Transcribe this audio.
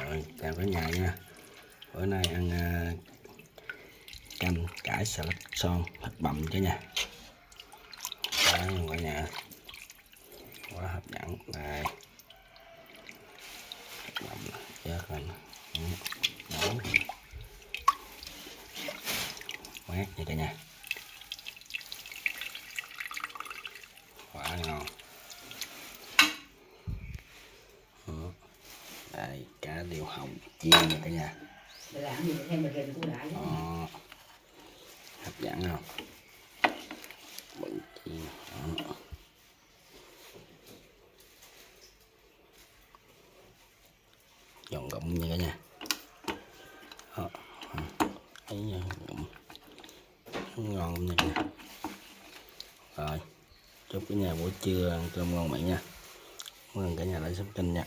Rồi, chào cả nhà nha. Bữa nay ăn canh cải xà lách son thịt bằm chứ nha. Đó, cả nhà quá hấp dẫn. Đây thịt bằm chết lên nóng mát nha cả nhà, quá ngon. Đây cá diêu hồng chiên nha cả nhà. Hấp dẫn không? Bự chiên. Giòn rụng nha cả nhà. Thấy rụng ngon nha cả nhà. Rồi chúc cả nhà buổi trưa ăn cơm ngon miệng nha. Cảm ơn cả nhà đã subscribe kênh nha.